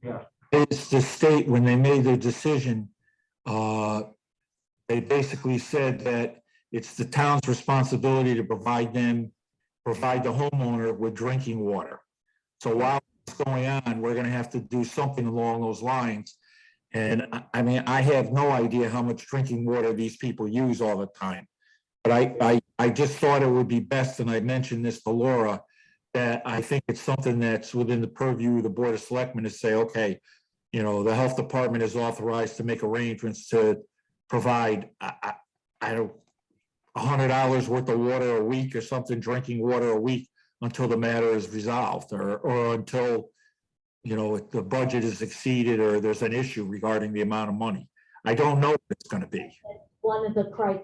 Yeah. It's the state, when they made their decision, they basically said that it's the town's responsibility to provide the homeowner with drinking water. So while it's going on, we're gonna have to do something along those lines. And I mean, I have no idea how much drinking water these people use all the time. But I just thought it would be best, and I mentioned this to Laura, that I think it's something that's within the purview of the Board of Selectmen to say, okay, you know, the health department is authorized to make arrangements to provide, I don't, $100 worth of water a week or something, drinking water a week until the matter is resolved, or until, you know, the budget is exceeded or there's an issue regarding the amount of money. I don't know what it's gonna be.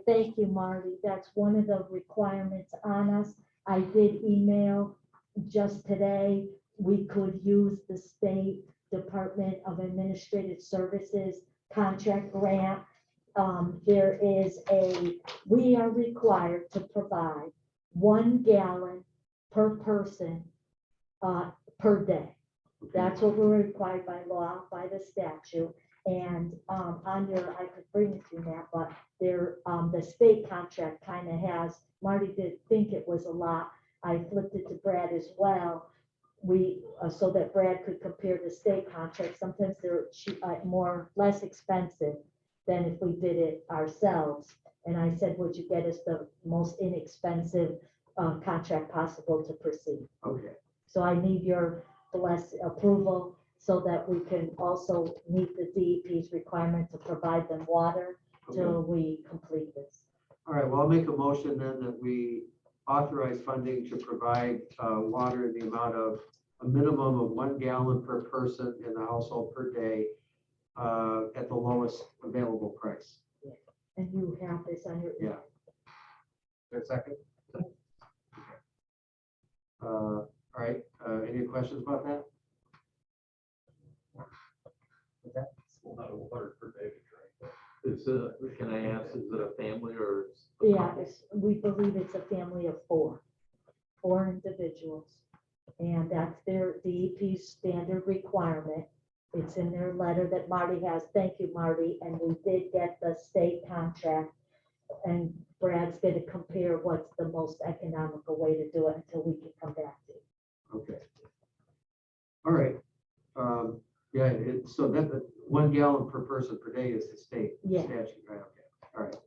Thank you, Marty. That's one of the requirements on us. I did email just today. We could use the State Department of Administrative Services contract grant. We are required to provide 1 gallon per person per day. That's what we're required by law, by the statute. And I could bring it to you, Matt, but the state contract kind of has, Marty did think it was a lot. I flipped it to Brad as well. So that Brad could compare the state contract. Sometimes they're less expensive than if we did it ourselves. And I said, would you get us the most inexpensive contract possible to proceed? Okay. So I need your approval so that we can also meet the DEP's requirement to provide them water till we complete this. All right, well, I'll make a motion then that we authorize funding to provide water in the amount of a minimum of 1 gallon per person in the household per day at the lowest available price. And you have this on your. Yeah. Wait a second. All right, any questions about that? Not a water per day to drink. Can I ask, is it a family or? Yeah, we believe it's a family of four individuals. And that's their DEP standard requirement. It's in their letter that Marty has. Thank you, Marty. And we did get the state contract. And Brad's gonna compare what's the most economical way to do it until we can come back to you. Okay. All right. Yeah, so that the 1 gallon per person per day is the state Yeah. statute, right? Okay, all right.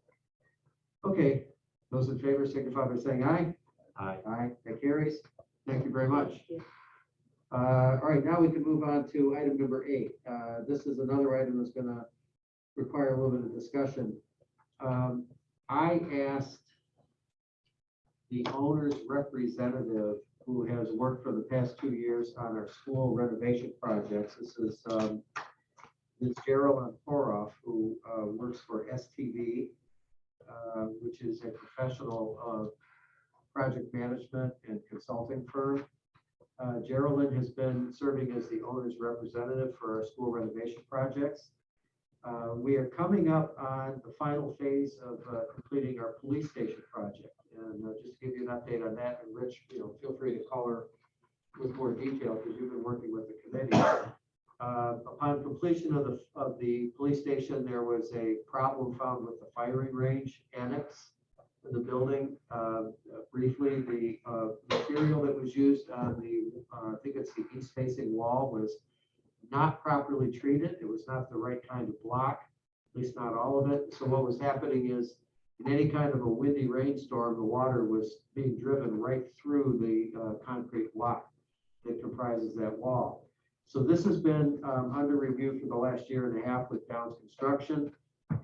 Okay, those in favor signify by saying aye. Aye. Aye, that carries. Thank you very much. Thank you. All right, now we can move on to item number 8. This is another item that's gonna require a little bit of discussion. I asked the owner's representative, who has worked for the past 2 years on our school renovation projects. This is Ms. Geraldine Horoff, who works for STV, which is a professional project management and consulting firm. Geraldine has been serving as the owner's representative for our school renovation projects. We are coming up on the final phase of completing our police station project. And just to give you an update on that, and Rich, feel free to color with more detail because you've been working with the committee. Upon completion of the police station, there was a problem found with the firing range annex in the building. Briefly, the material that was used on the, I think it's the east facing wall, was not properly treated. It was not the right kind of block, at least not all of it. So what was happening is, in any kind of a windy rainstorm, the water was being driven right through the concrete block that comprises that wall. So this has been under review for the last 1.5 years with Downs Construction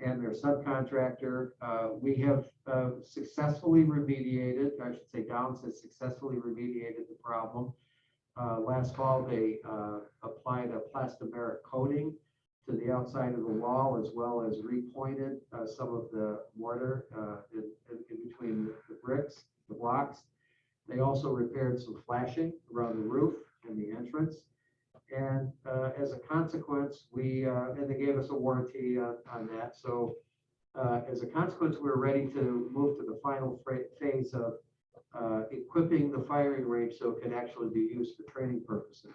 and their subcontractor. We have successfully remediated, I should say Downs has successfully remediated the problem. Last fall, they applied a plastomeric coating to the outside of the wall, as well as repointed some of the mortar in between the bricks, the blocks. They also repaired some flashing around the roof and the entrance. And as a consequence, and they gave us a warranty on that. So as a consequence, we're ready to move to the final phase of equipping the firing range so it can actually be used for training purposes.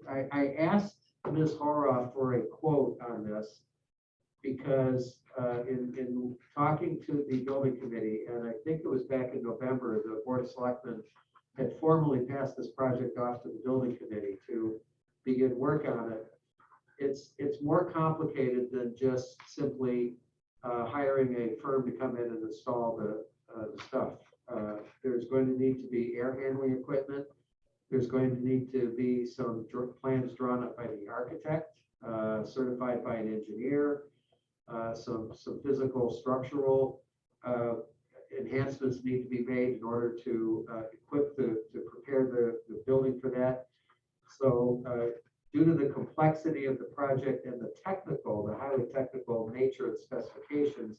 I asked Ms. Horoff for a quote on this because in talking to the building committee, and I think it was back in November, the Board of Selectmen had formally passed this project off to the building committee to begin work on it. It's more complicated than just simply hiring a firm to come in and install the stuff. There's going to need to be air handling equipment. There's going to need to be some plans drawn up by the architect, certified by an engineer, some physical structural enhancements need to be made in order to prepare the building for that. So due to the complexity of the project and the highly technical nature of the specifications,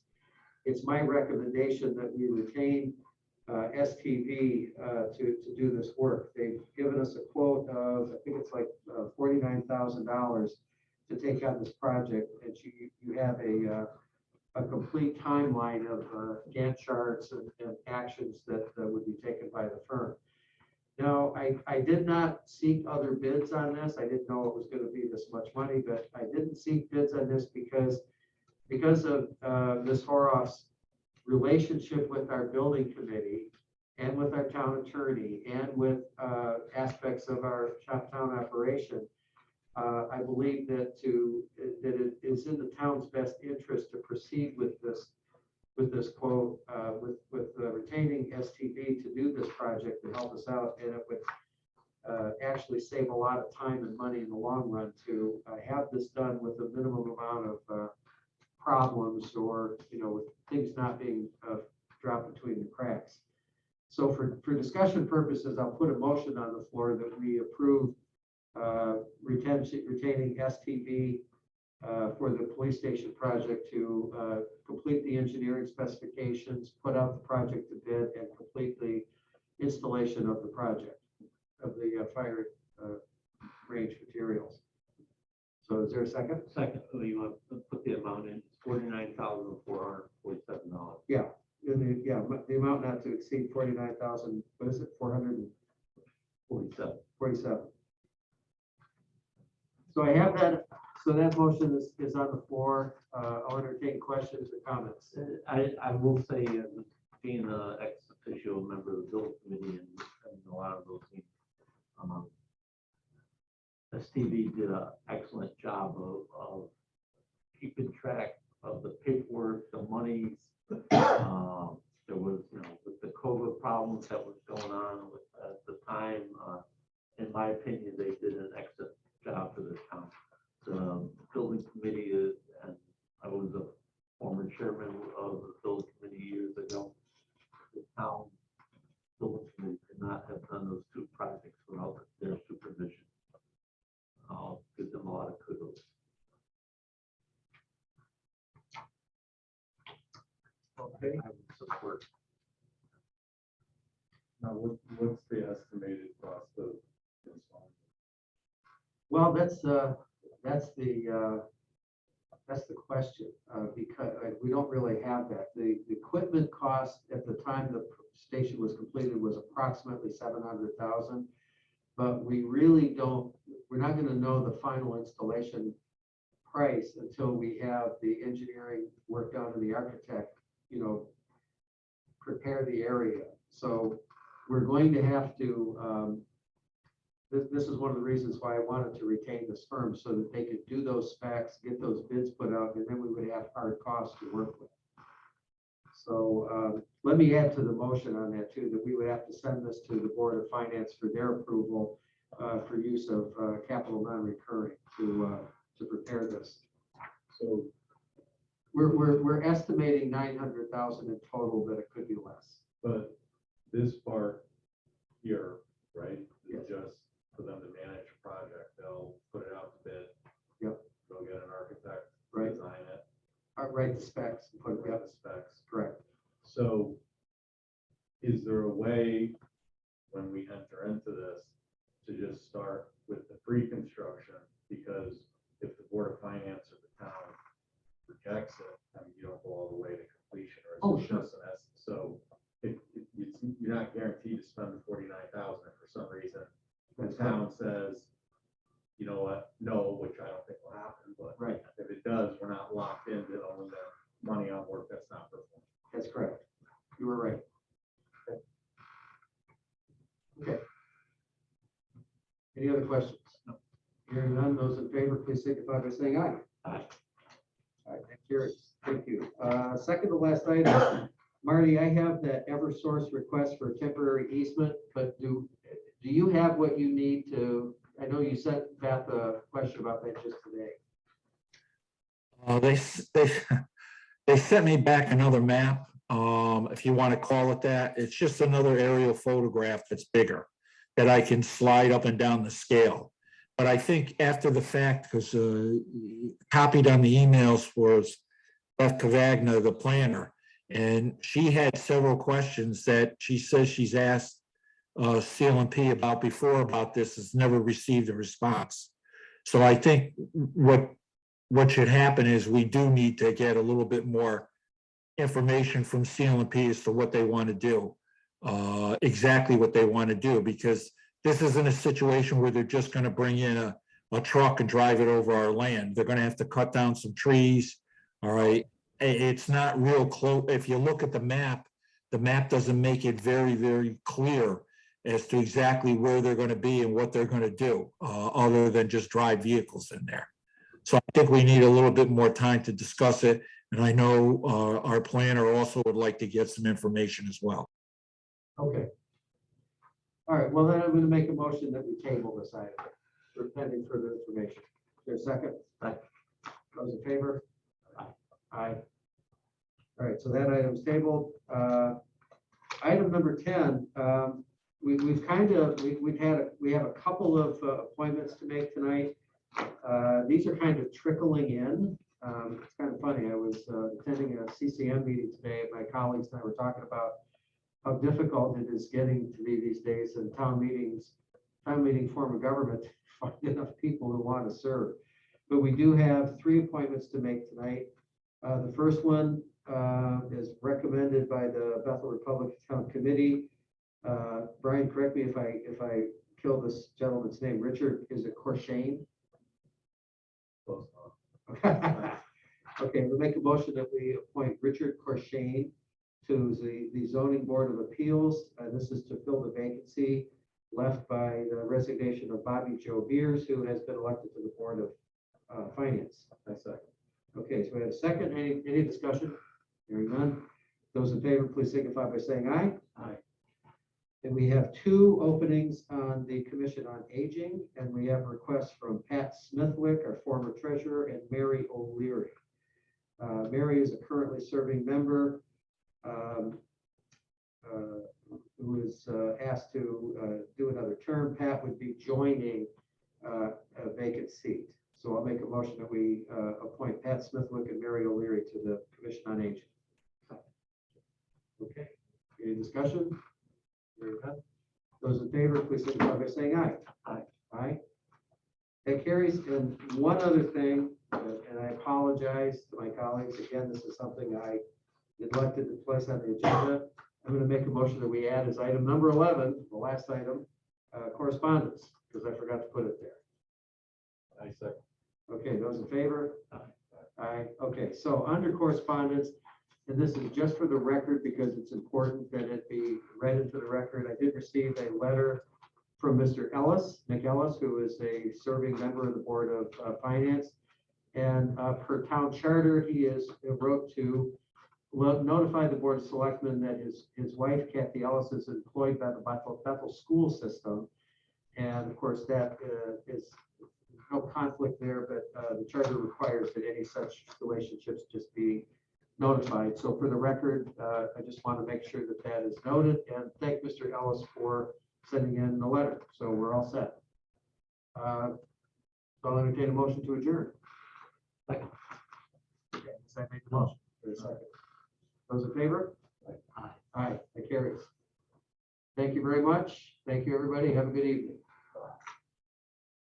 it's my recommendation that we retain STV to do this work. They've given us a quote of, I think it's like $49,000 to take on this project, and you have a complete timeline of Gantt charts and actions that would be taken by the firm. Now, I did not seek other bids on this. I didn't know it was going to be this much money, but I didn't seek bids on this because of Ms. Horoff's relationship with our building committee and with our town attorney and with aspects of our town operation. I believe that it is in the town's best interest to proceed with this quote, with retaining STV to do this project to help us out, and it would actually save a lot of time and money in the long run to have this done with a minimum amount of problems or with things not being dropped between the cracks. So for discussion purposes, I'll put a motion on the floor that we approve retaining STV for the police station project to complete the engineering specifications, put out the project to bid, and complete the installation of the project, of the fire range materials. So is there a second? Second, you want to put the amount in, $49,447. Yeah, the amount not to exceed 49,000, what is it, 47. 447. So I have that, so that motion is on the floor. I'll entertain questions or comments. I will say, being an ex officio member of the building committee and a lot of those things, STV did an excellent job of keeping track of the paperwork, the monies. There was, with the COVID problems that was going on at the time, in my opinion, they did an excellent job for the town. The building committee is, and I was a former chairman of the building committee years ago. The town building committee could not have done those two projects without their supervision. I'll give them a lot of kudos. Okay. I would support. Now, what's the estimated cost of installing? Well, that's the question, because we don't really have that. The equipment cost at the time the station was completed was approximately 700,000. But we really don't, we're not going to know the final installation price until we have the engineering work done and the architect, prepare the area. So we're going to have to, this is one of the reasons why I wanted to retain this firm, so that they could do those specs, get those bids put out, and then we would have hard costs to work with. So let me add to the motion on that too, that we would have to send this to the Board of Finance for their approval for use of capital non-recurring to prepare this. So we're estimating 900,000 in total, but it could be less. But this part here, right, is Yes. just for them to manage a project. They'll put it out to bid. Yep. They'll get an architect, Right. design it, Write the specs and put it write up. the specs. Correct. So is there a way, when we enter into this, to just start with the pre-construction? Because if the Board of Finance or the town rejects it, I mean, you don't go all the way to completion, or Oh, it's sure. just an estimate. So you're not guaranteed to spend the 49,000 if for some reason the That's right. town says, you know what, no, which I don't think will happen, but Right. if it does, we're not locked into owing the money on work that's not performed. That's correct. You were right. Okay. Any other questions? No. Hearing none, those in favor, please signify by saying aye. Aye. All right, that carries. Thank you. Second to last item, Marty, I have that Eversource request for temporary easement, but do you have what you need to, I know you sent Beth a question about that just today. They sent me back another map, if you want to call it that. It's just another aerial photograph that's bigger, that I can slide up and down the scale. But I think after the fact, because copied on the emails was Beth Cavagna, the planner, and she had several questions that she says she's asked CLMP about before about this, has never received a response. So I think what should happen is we do need to get a little bit more information from CLMP as to what they want to do, exactly what they want to do, because this isn't a situation where they're just going to bring in a truck and drive it over our land. They're going to have to cut down some trees. All right. It's not real close. If you look at the map doesn't make it very, very clear as to exactly where they're going to be and what they're going to do, other than just drive vehicles in there. So I think we need a little bit more time to discuss it. And I know our planner also would like to get some information as well. Okay. All right, well, then I'm going to make a motion that we table this item for pending further information. Is there a second? Aye. Those in favor? Aye. Aye. All right, so that item's tabled. Item number 10, we've have a couple of appointments to make tonight. These are kind of trickling in. It's kind of funny. I was attending a CCM meeting today, and my colleagues and I were talking about how difficult it is getting to be these days in town meeting form of government, to find enough people who want to serve. But we do have 3 appointments to make tonight. The first one is recommended by the Bethel Republican Town Committee. Brian, correct me if I kill this gentleman's name. Richard, is it Corshane? Close enough. Okay, we'll make a motion that we appoint Richard Corshane to the Zoning Board of Appeals. This is to fill the vacancy left by the resignation of Bobby Joe Beers, who has been elected to the Board of Finance. I second. Okay, so we have a second. Any discussion? Hearing none. Those in favor, please signify by saying aye. Aye. And we have 2 openings on the Commission on Aging, and we have requests from Pat Smithwick, our former treasurer, and Mary O'Leary. Mary is a currently serving member who is asked to do another term. Pat would be joining a vacant seat. So I'll make a motion that we appoint Pat Smithwick and Mary O'Leary to the Commission on Aging. Okay, any discussion? Hearing none. Those in favor, please signify by saying aye. Aye. Aye. That carries. And one other thing, and I apologize to my colleagues, again, this is something I neglected to place on the agenda. I'm going to make a motion that we add as item number 11, the last item, correspondence, because I forgot to put it there. I second. Okay, those in favor? Aye. Aye. Okay, so under correspondence, and this is just for the record because it's important that it be read into the record. I did receive a letter from Mr. Ellis, Nick Ellis, who is a serving member of the Board of Finance. And per town charter, he wrote to notify the Board of Selectmen that his wife, Kathy Ellis, is employed by the Bethel school system. And of course, that is no conflict there, but the charter requires that any such relationships just be notified. So for the record, I just want to make sure that that is noted, and thank Mr. Ellis for sending in the letter. So we're all set. So I'll entertain a motion to adjourn. Second. Okay, so I made the motion. For a second. Those in favor? Aye. Aye, that carries. Thank you very much. Thank you, everybody. Have a good evening.